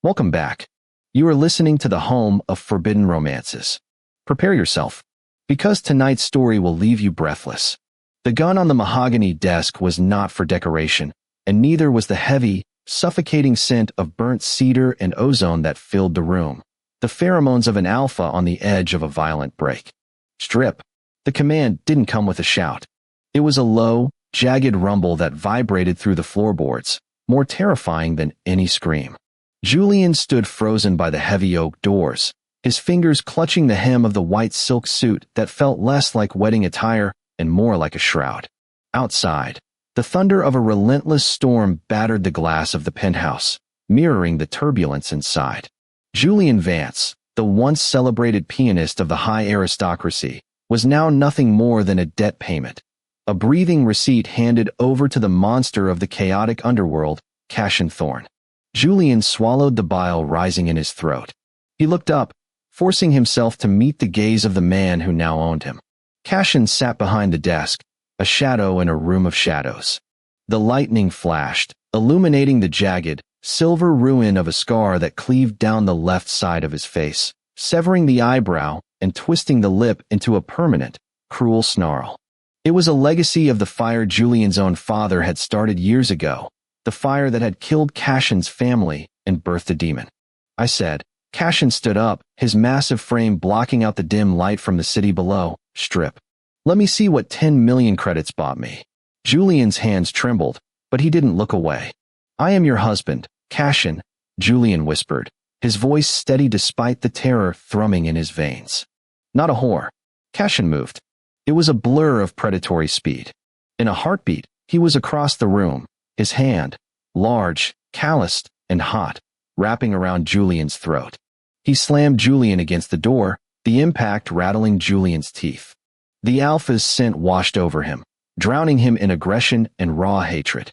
Welcome back. You are listening to the home of forbidden romances. Prepare yourself, because tonight's story will leave you breathless. The gun on the mahogany desk was not for decoration, and neither was the heavy, suffocating scent of burnt cedar and ozone that filled the room, the pheromones of an alpha on the edge of a violent break. Strip. The command didn't come with a shout. It was a low, jagged rumble that vibrated through the floorboards, more terrifying than any scream. Julian stood frozen by the heavy oak doors, his fingers clutching the hem of the white silk suit that felt less like wedding attire and more like a shroud. Outside, the thunder of a relentless storm battered the glass of the penthouse, mirroring the turbulence inside. Julian Vance, the once celebrated pianist of the high aristocracy, was now nothing more than a debt payment, a breathing receipt handed over to the monster of the chaotic underworld, Cassian Thorne. Julian swallowed the bile rising in his throat. He looked up, forcing himself to meet the gaze of the man who now owned him. Cassian sat behind the desk, a shadow in a room of shadows. The lightning flashed, illuminating the jagged, silver ruin of a scar that cleaved down the left side of his face, severing the eyebrow and twisting the lip into a permanent, cruel snarl. It was a legacy of the fire Julian's own father had started years ago, the fire that had killed Cassian's family and birthed a demon. I said. Cassian stood up, his massive frame blocking out the dim light from the city below. Strip. Let me see what 10 million credits bought me. Julian's hands trembled, but he didn't look away. I am your husband, Cassian, Julian whispered, his voice steady despite the terror thrumming in his veins. Not a whore. Cassian moved. It was a blur of predatory speed. In a heartbeat, he was across the room, his hand, large, calloused, and hot, wrapping around Julian's throat. He slammed Julian against the door, the impact rattling Julian's teeth. The alpha's scent washed over him, drowning him in aggression and raw hatred.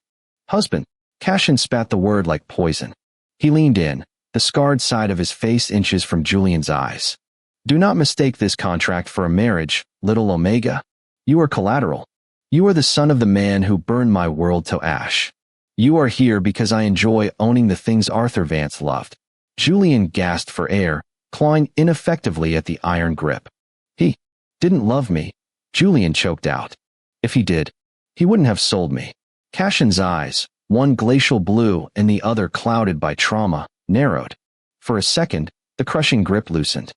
Husband. Cassian spat the word like poison. He leaned in, the scarred side of his face inches from Julian's eyes. Do not mistake this contract for a marriage, little Omega. You are collateral. You are the son of the man who burned my world to ash. You are here because I enjoy owning the things Arthur Vance loved. Julian gasped for air, clawing ineffectively at the iron grip. He didn't love me, Julian choked out. If he did, he wouldn't have sold me. Cassian's eyes, one glacial blue and the other clouded by trauma, narrowed. For a second, the crushing grip loosened.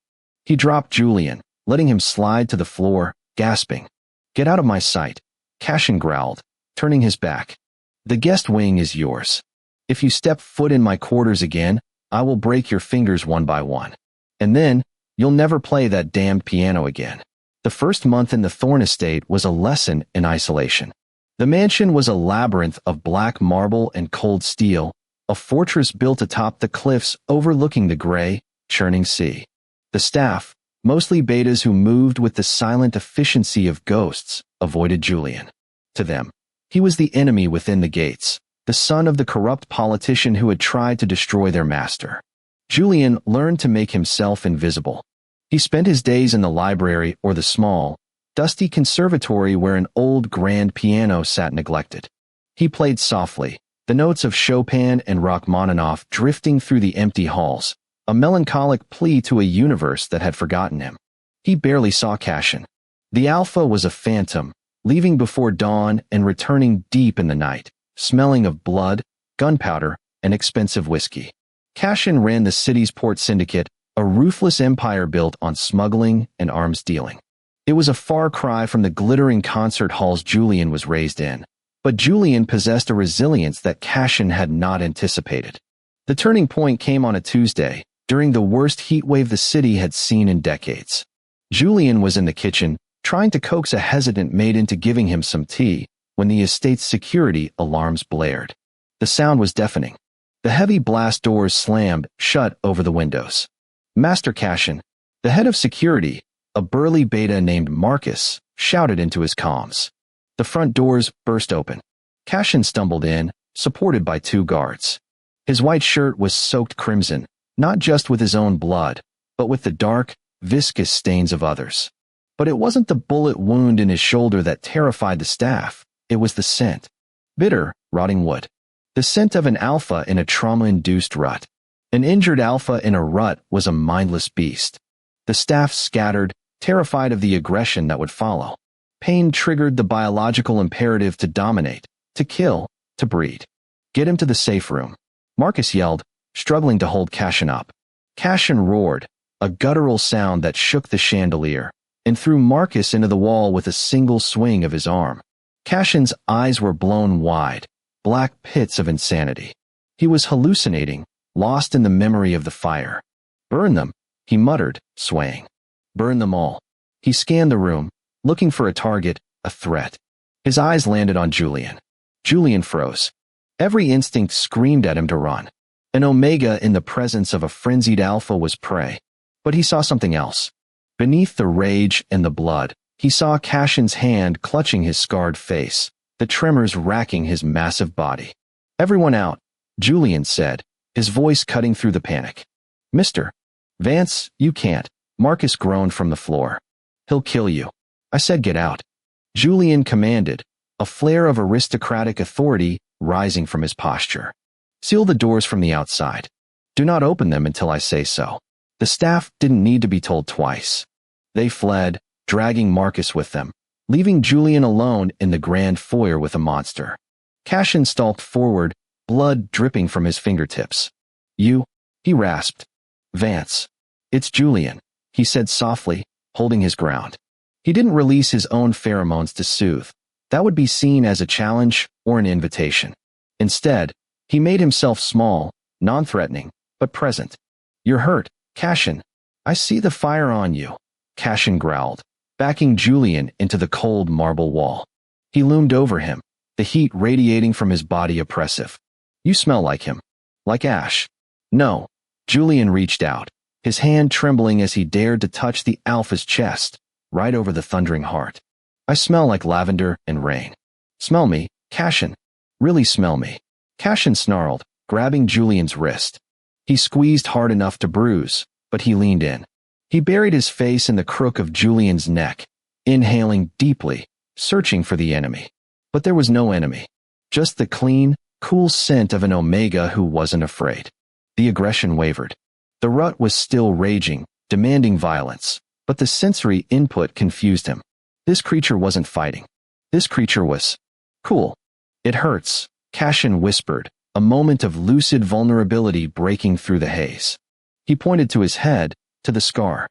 He dropped Julian, letting him slide to the floor, gasping. Get out of my sight, Cassian growled, turning his back. The guest wing is yours. If you step foot in my quarters again, I will break your fingers one by one. And then, you'll never play that damned piano again. The first month in the Thorne estate was a lesson in isolation. The mansion was a labyrinth of black marble and cold steel, a fortress built atop the cliffs overlooking the gray, churning sea. The staff, mostly betas who moved with the silent efficiency of ghosts, avoided Julian. To them, he was the enemy within the gates, the son of the corrupt politician who had tried to destroy their master. Julian learned to make himself invisible. He spent his days in the library or the small, dusty conservatory where an old grand piano sat neglected. He played softly, the notes of Chopin and Rachmaninoff drifting through the empty halls, a melancholic plea to a universe that had forgotten him. He barely saw Cassian. The alpha was a phantom, leaving before dawn and returning deep in the night, smelling of blood, gunpowder, and expensive whiskey. Cassian ran the city's port syndicate, a ruthless empire built on smuggling and arms dealing. It was a far cry from the glittering concert halls Julian was raised in, but Julian possessed a resilience that Cassian had not anticipated. The turning point came on a Tuesday, during the worst heat wave the city had seen in decades. Julian was in the kitchen, trying to coax a hesitant maid into giving him some tea, when the estate's security alarms blared. The sound was deafening. The heavy blast doors slammed shut over the windows. Master Cassian, the head of security, a burly beta named Marcus, shouted into his comms. The front doors burst open. Cassian stumbled in, supported by two guards. His white shirt was soaked crimson, not just with his own blood, but with the dark, viscous stains of others. But it wasn't the bullet wound in his shoulder that terrified the staff. It was the scent. Bitter, rotting wood. The scent of an alpha in a trauma-induced rut. An injured alpha in a rut was a mindless beast. The staff scattered, terrified of the aggression that would follow. Pain triggered the biological imperative to dominate, to kill, to breed. Get him to the safe room, Marcus yelled, struggling to hold Cassian up. Cassian roared, a guttural sound that shook the chandelier, and threw Marcus into the wall with a single swing of his arm. Cassian's eyes were blown wide, black pits of insanity. He was hallucinating, lost in the memory of the fire. Burn them, he muttered, swaying. Burn them all. He scanned the room, looking for a target, a threat. His eyes landed on Julian. Julian froze. Every instinct screamed at him to run. An Omega in the presence of a frenzied alpha was prey. But he saw something else. Beneath the rage and the blood, he saw Cassian's hand clutching his scarred face, the tremors racking his massive body. Everyone out, Julian said, his voice cutting through the panic. Mr. Vance, you can't, Marcus groaned from the floor. He'll kill you. I said get out. Julian commanded, a flare of aristocratic authority rising from his posture. Seal the doors from the outside. Do not open them until I say so. The staff didn't need to be told twice. They fled, dragging Marcus with them, leaving Julian alone in the grand foyer with the monster. Cassian stalked forward, blood dripping from his fingertips. You? He rasped. Vance. It's Julian, he said softly, holding his ground. He didn't release his own pheromones to soothe. That would be seen as a challenge or an invitation. Instead, he made himself small, non-threatening, but present. You're hurt, Cassian. I see the fire on you, Cassian growled, backing Julian into the cold marble wall. He loomed over him, the heat radiating from his body oppressive. You smell like him. Like ash. No. Julian reached out, his hand trembling as he dared to touch the alpha's chest, right over the thundering heart. I smell like lavender and rain. Smell me, Cassian. Really smell me. Cassian snarled, grabbing Julian's wrist. He squeezed hard enough to bruise, but he leaned in. He buried his face in the crook of Julian's neck, inhaling deeply, searching for the enemy. But there was no enemy. Just the clean, cool scent of an Omega who wasn't afraid. The aggression wavered. The rut was still raging, demanding violence, but the sensory input confused him. This creature wasn't fighting. This creature was cool. It hurts, Cassian whispered, a moment of lucid vulnerability breaking through the haze. He pointed to his head, to the scar.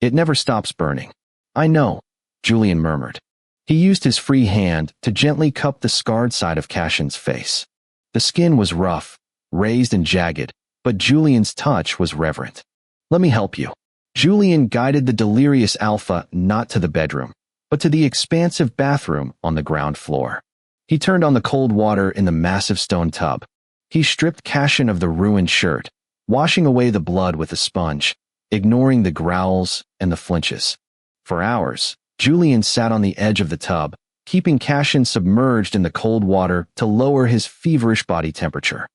It never stops burning. I know, Julian murmured. He used his free hand to gently cup the scarred side of Cassian's face. The skin was rough, raised and jagged, but Julian's touch was reverent. Let me help you. Julian guided the delirious alpha not to the bedroom, but to the expansive bathroom on the ground floor. He turned on the cold water in the massive stone tub. He stripped Cassian of the ruined shirt, washing away the blood with a sponge, ignoring the growls and the flinches. For hours, Julian sat on the edge of the tub, keeping Cassian submerged in the cold water to lower his feverish body temperature.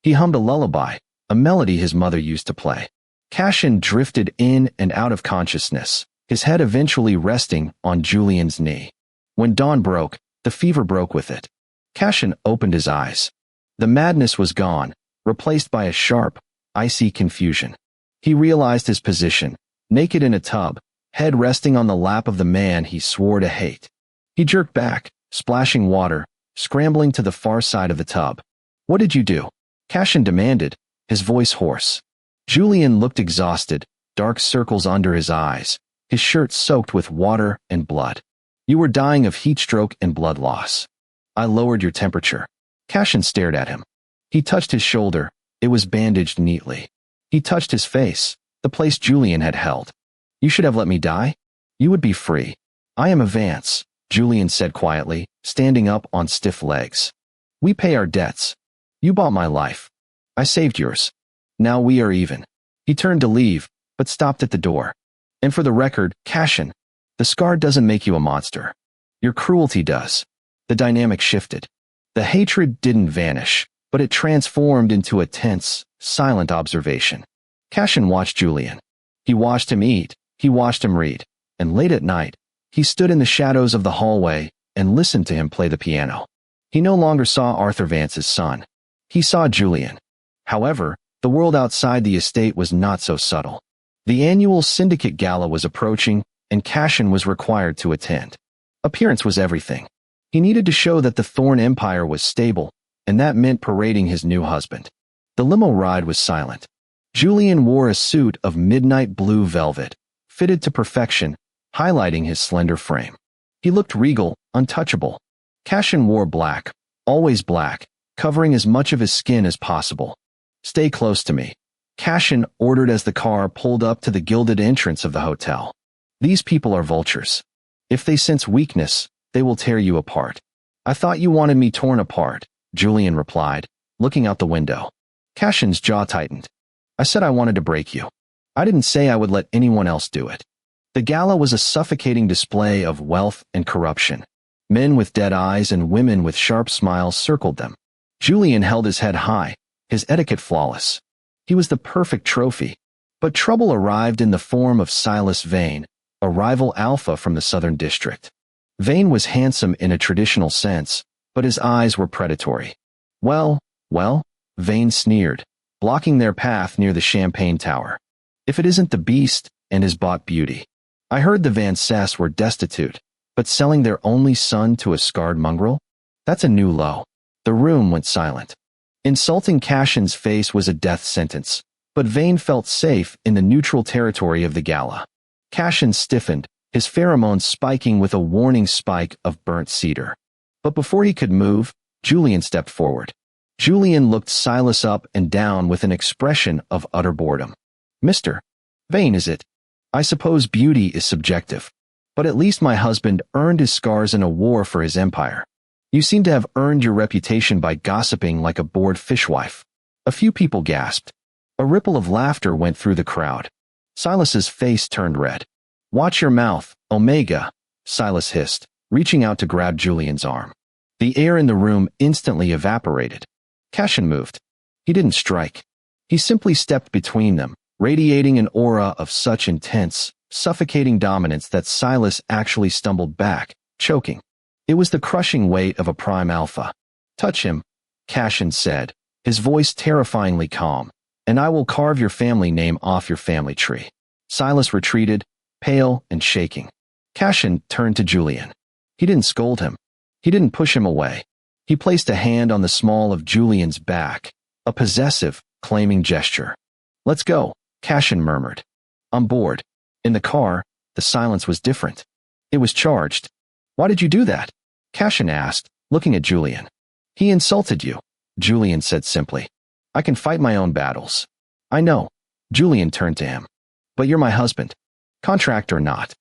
He hummed a lullaby, a melody his mother used to play. Cassian drifted in and out of consciousness, his head eventually resting on Julian's knee. When dawn broke, the fever broke with it. Cassian opened his eyes. The madness was gone, replaced by a sharp, icy confusion. He realized his position, naked in a tub, head resting on the lap of the man he swore to hate. He jerked back, splashing water, scrambling to the far side of the tub. What did you do? Cassian demanded, his voice hoarse. Julian looked exhausted, dark circles under his eyes, his shirt soaked with water and blood. You were dying of heat stroke and blood loss. I lowered your temperature. Cassian stared at him. He touched his shoulder. It was bandaged neatly. He touched his face, the place Julian had held. You should have let me die. You would be free. I am a Vance, Julian said quietly, standing up on stiff legs. We pay our debts. You bought my life. I saved yours. Now we are even. He turned to leave, but stopped at the door. And for the record, Cassian, the scar doesn't make you a monster. Your cruelty does. The dynamic shifted. The hatred didn't vanish, but it transformed into a tense, silent observation. Cassian watched Julian. He watched him eat, he watched him read, and late at night, he stood in the shadows of the hallway and listened to him play the piano. He no longer saw Arthur Vance's son. He saw Julian. However, The world outside the estate was not so subtle. The annual syndicate gala was approaching, and Cashin was required to attend. Appearance was everything. He needed to show that the Thorn Empire was stable, and that meant parading his new husband. The limo ride was silent. Julian wore a suit of midnight blue velvet, fitted to perfection, highlighting his slender frame. He looked regal, untouchable. Cashin wore black, always black, covering as much of his skin as possible. "Stay close to me," Cashin ordered as the car pulled up to the gilded entrance of the hotel. "These people are vultures. If they sense weakness, they will tear you apart." "I thought you wanted me torn apart," Julian replied, looking out the window. Cashin's jaw tightened. "I said I wanted to break you. I didn't say I would let anyone else do it." The gala was a suffocating display of wealth and corruption. Men with dead eyes and women with sharp smiles circled them. Julian held his head high, his etiquette flawless. He was the perfect trophy. But trouble arrived in the form of Silas Vane, a rival alpha from the Southern District. Vane was handsome in a traditional sense, but his eyes were predatory. Well, Vane sneered, blocking their path near the Champagne Tower. "If it isn't the beast and his bought beauty. I heard the Van Cess were destitute, but selling their only son to a scarred mongrel? That's a new low." The room went silent. Insulting Cashin's face was a death sentence, but Vane felt safe in the neutral territory of the gala. Cashin stiffened, his pheromones spiking with a warning spike of burnt cedar. But before he could move, Julian stepped forward. Julian looked Silas up and down with an expression of utter boredom. "Mr. Vane, is it? I suppose beauty is subjective. But at least my husband earned his scars in a war for his empire. You seem to have earned your reputation by gossiping like a bored fishwife." A few people gasped. A ripple of laughter went through the crowd. Silas's face turned red. "Watch your mouth, Omega," Silas hissed, reaching out to grab Julian's arm. The air in the room instantly evaporated. Cashin moved. He didn't strike. He simply stepped between them, radiating an aura of such intense, suffocating dominance that Silas actually stumbled back, choking. It was the crushing weight of a prime alpha. "Touch him," Cashin said, his voice terrifyingly calm, "and I will carve your family name off your family tree." Silas retreated, pale and shaking. Cashin turned to Julian. He didn't scold him. He didn't push him away. He placed a hand on the small of Julian's back, a possessive, claiming gesture. "Let's go," Cashin murmured. "I'm bored." In the car, the silence was different. It was charged. "Why did you do that?" Cashin asked, looking at Julian. "He insulted you," Julian said simply. "I can fight my own battles." "I know." Julian turned to him. "But you're my husband. Contract or not.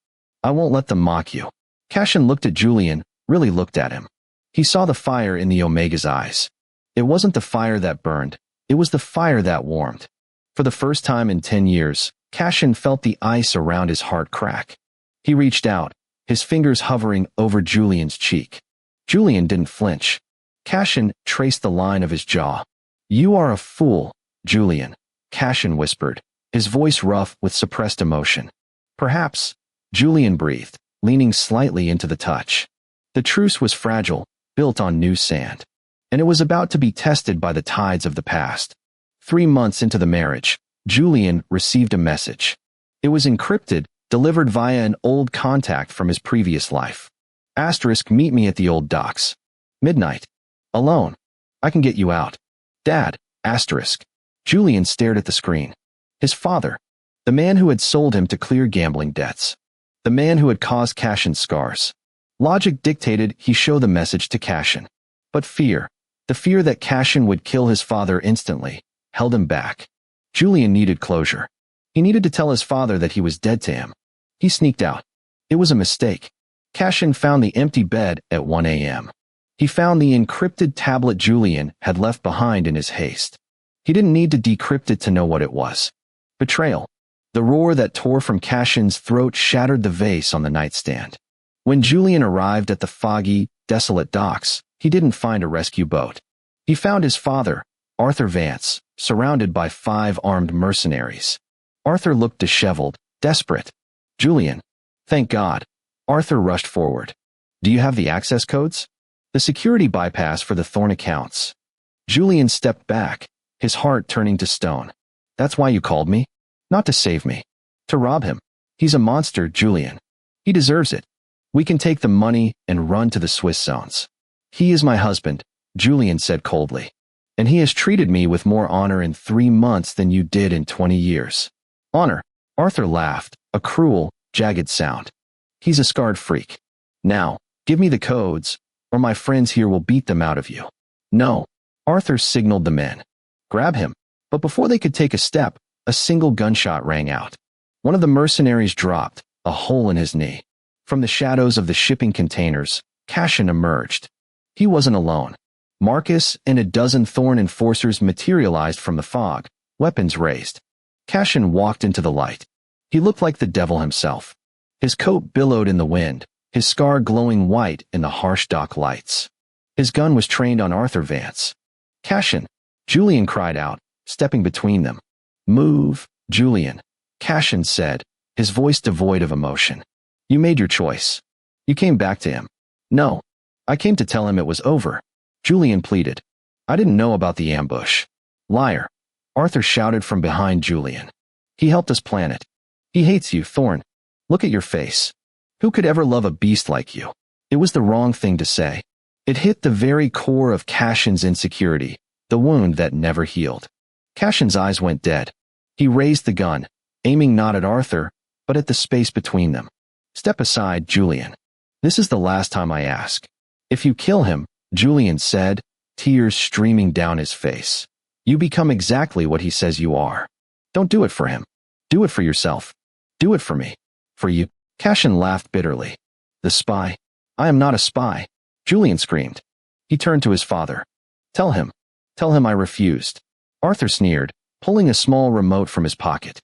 I won't let them mock you." Cashin looked at Julian, really looked at him. He saw the fire in the Omega's eyes. It wasn't the fire that burned, it was the fire that warmed. For the first time in 10 years, Cashin felt the ice around his heart crack. He reached out, his fingers hovering over Julian's cheek. Julian didn't flinch. Cashin traced the line of his jaw. "You are a fool, Julian," Cashin whispered, his voice rough with suppressed emotion. "Perhaps," Julian breathed, leaning slightly into the touch. The truce was fragile, built on new sand. And it was about to be tested by the tides of the past. 3 months into the marriage, Julian received a message. It was encrypted, delivered via an old contact from his previous life. *, meet me at the old docks. Midnight. Alone. I can get you out. Dad, *. Julian stared at the screen. His father. The man who had sold him to clear gambling debts. The man who had caused Cashin scars. Logic dictated he show the message to Cashin. But fear, the fear that Cashin would kill his father instantly, held him back. Julian needed closure. He needed to tell his father that he was dead to him. He sneaked out. It was a mistake. Cashin found the empty bed at 1 a.m. He found the encrypted tablet Julian had left behind in his haste. He didn't need to decrypt it to know what it was. Betrayal. The roar that tore from Cashin's throat shattered the vase on the nightstand. When Julian arrived at the foggy, desolate docks, he didn't find a rescue boat. He found his father, Arthur Vance, surrounded by 5 armed mercenaries. Arthur looked disheveled, desperate. "Julian." "Thank God." Arthur rushed forward. "Do you have the access codes?" "The security bypass for the Thorn accounts." Julian stepped back, his heart turning to stone. That's why you called me? Not to save me. To rob him. He's a monster, Julian. He deserves it. We can take the money and run to the Swiss zones. He is my husband, Julian said coldly. And he has treated me with more honor in 3 months than you did in 20 years. Honor? Arthur laughed, a cruel, jagged sound. He's a scarred freak. Now, give me the codes, or my friends here will beat them out of you. No. Arthur signaled the men. Grab him. But before they could take a step, a single gunshot rang out. One of the mercenaries dropped, a hole in his knee. From the shadows of the shipping containers, Cashin emerged. He wasn't alone. Marcus and a dozen Thorn enforcers materialized from the fog, weapons raised. Cashin walked into the light. He looked like the devil himself. His coat billowed in the wind, his scar glowing white in the harsh dock lights. His gun was trained on Arthur Vance. Cashin, Julian cried out, stepping between them. Move, Julian, Cashin said, his voice devoid of emotion. You made your choice. You came back to him. No. I came to tell him it was over. Julian pleaded. I didn't know about the ambush. Liar. Arthur shouted from behind Julian. He helped us plan it. He hates you, Thorn. Look at your face. Who could ever love a beast like you? It was the wrong thing to say. It hit the very core of Cashin's insecurity, the wound that never healed. Cashin's eyes went dead. He raised the gun, aiming not at Arthur, but at the space between them. Step aside, Julian. This is the last time I ask. If you kill him, Julian said, tears streaming down his face, you become exactly what he says you are. Don't do it for him. Do it for yourself. Do it for me. For you. Cashin laughed bitterly. The spy. I am not a spy. Julian screamed. He turned to his father. Tell him. Tell him I refused. Arthur sneered, pulling a small remote from his pocket.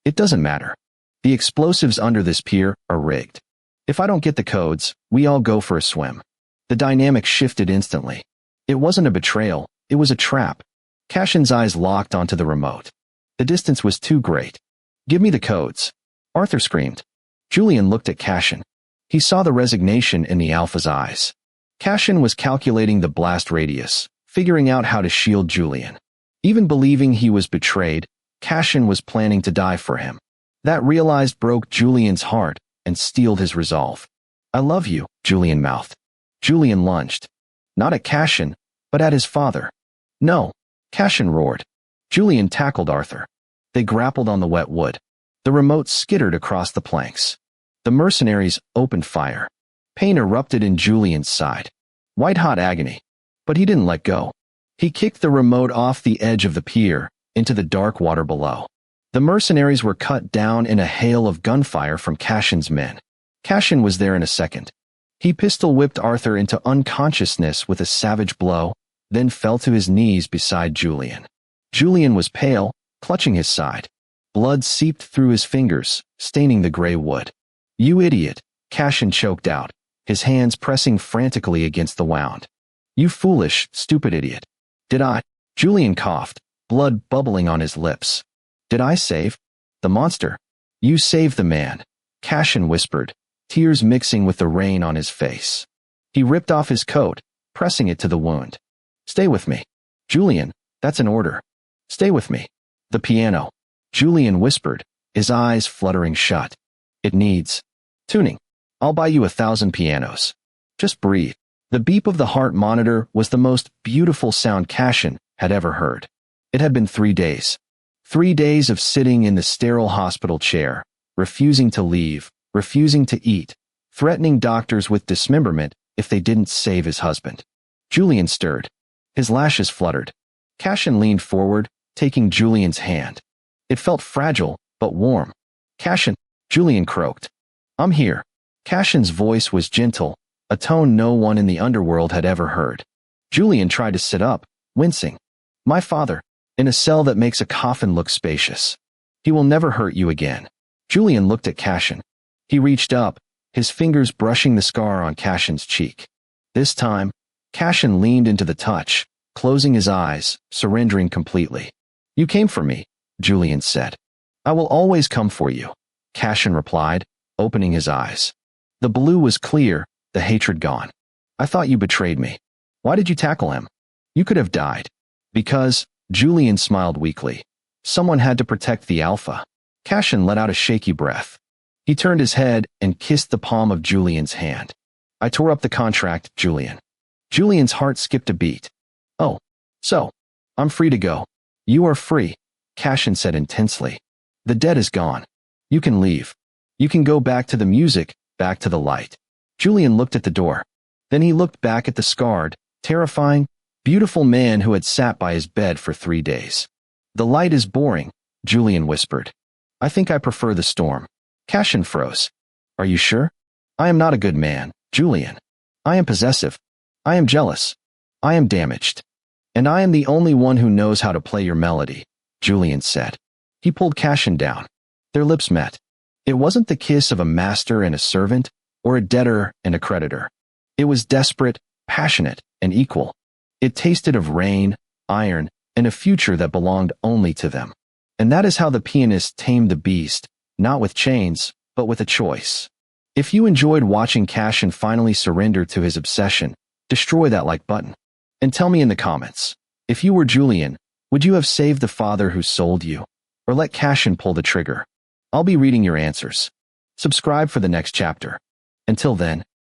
It doesn't matter. The explosives under this pier are rigged. If I don't get the codes, we all go for a swim. The dynamic shifted instantly. It wasn't a betrayal, it was a trap. Cashin's eyes locked onto the remote. The distance was too great. Give me the codes. Arthur screamed. Julian looked at Cashin. He saw the resignation in the Alpha's eyes. Cashin was calculating the blast radius, figuring out how to shield Julian. Even believing he was betrayed, Cashin was planning to die for him. That realized broke Julian's heart and steeled his resolve. I love you, Julian mouthed. Julian lunged. Not at Cashin, but at his father. No, Cashin roared. Julian tackled Arthur. They grappled on the wet wood. The remote skittered across the planks. The mercenaries opened fire. Pain erupted in Julian's side. White-hot agony. But he didn't let go. He kicked the remote off the edge of the pier, into the dark water below. The mercenaries were cut down in a hail of gunfire from Cashin's men. Cashin was there in a second. He pistol-whipped Arthur into unconsciousness with a savage blow, then fell to his knees beside Julian. Julian was pale, clutching his side. Blood seeped through his fingers, staining the gray wood. You idiot, Cashin choked out, his hands pressing frantically against the wound. You foolish, stupid idiot. Did I? Julian coughed, blood bubbling on his lips. Did I save the monster? You saved the man, Cashin whispered, tears mixing with the rain on his face. He ripped off his coat, pressing it to the wound. Stay with me. Julian, that's an order. Stay with me. The piano. Julian whispered, his eyes fluttering shut. It needs tuning. I'll buy you 1,000 pianos. Just breathe. The beep of the heart monitor was the most beautiful sound Cashin had ever heard. It had been 3 days. 3 days of sitting in the sterile hospital chair, refusing to leave, refusing to eat, threatening doctors with dismemberment if they didn't save his husband. Julian stirred. His lashes fluttered. Cashin leaned forward, taking Julian's hand. It felt fragile, but warm. Cashin, Julian croaked. I'm here. Cashin's voice was gentle, a tone no one in the underworld had ever heard. Julian tried to sit up, wincing. My father, in a cell that makes a coffin look spacious. He will never hurt you again. Julian looked at Cashin. He reached up, his fingers brushing the scar on Cashin's cheek. This time, Cashin leaned into the touch, closing his eyes, surrendering completely. You came for me, Julian said. I will always come for you, Cashin replied, opening his eyes. The blue was clear, the hatred gone. I thought you betrayed me. Why did you tackle him? You could have died. Because, Julian smiled weakly. Someone had to protect the alpha. Cashin let out a shaky breath. He turned his head and kissed the palm of Julian's hand. I tore up the contract, Julian. Julian's heart skipped a beat. Oh, so, I'm free to go. You are free, Cashin said intensely. The debt is gone. You can leave. You can go back to the music, back to the light. Julian looked at the door. Then he looked back at the scarred, terrifying, beautiful man who had sat by his bed for 3 days. The light is boring, Julian whispered. I think I prefer the storm. Cashin froze. Are you sure? I am not a good man, Julian. I am possessive. I am jealous. I am damaged. And I am the only one who knows how to play your melody, Julian said. He pulled Cashin down. Their lips met. It wasn't the kiss of a master and a servant, or a debtor and a creditor. It was desperate, passionate, and equal. It tasted of rain, iron, and a future that belonged only to them. And that is how the pianist tamed the beast, not with chains, but with a choice. If you enjoyed watching Cashin finally surrender to his obsession, destroy that like button. And tell me in the comments, if you were Julian, would you have saved the father who sold you? Or let Cashin pull the trigger? I'll be reading your answers. Subscribe for the next chapter. Until then,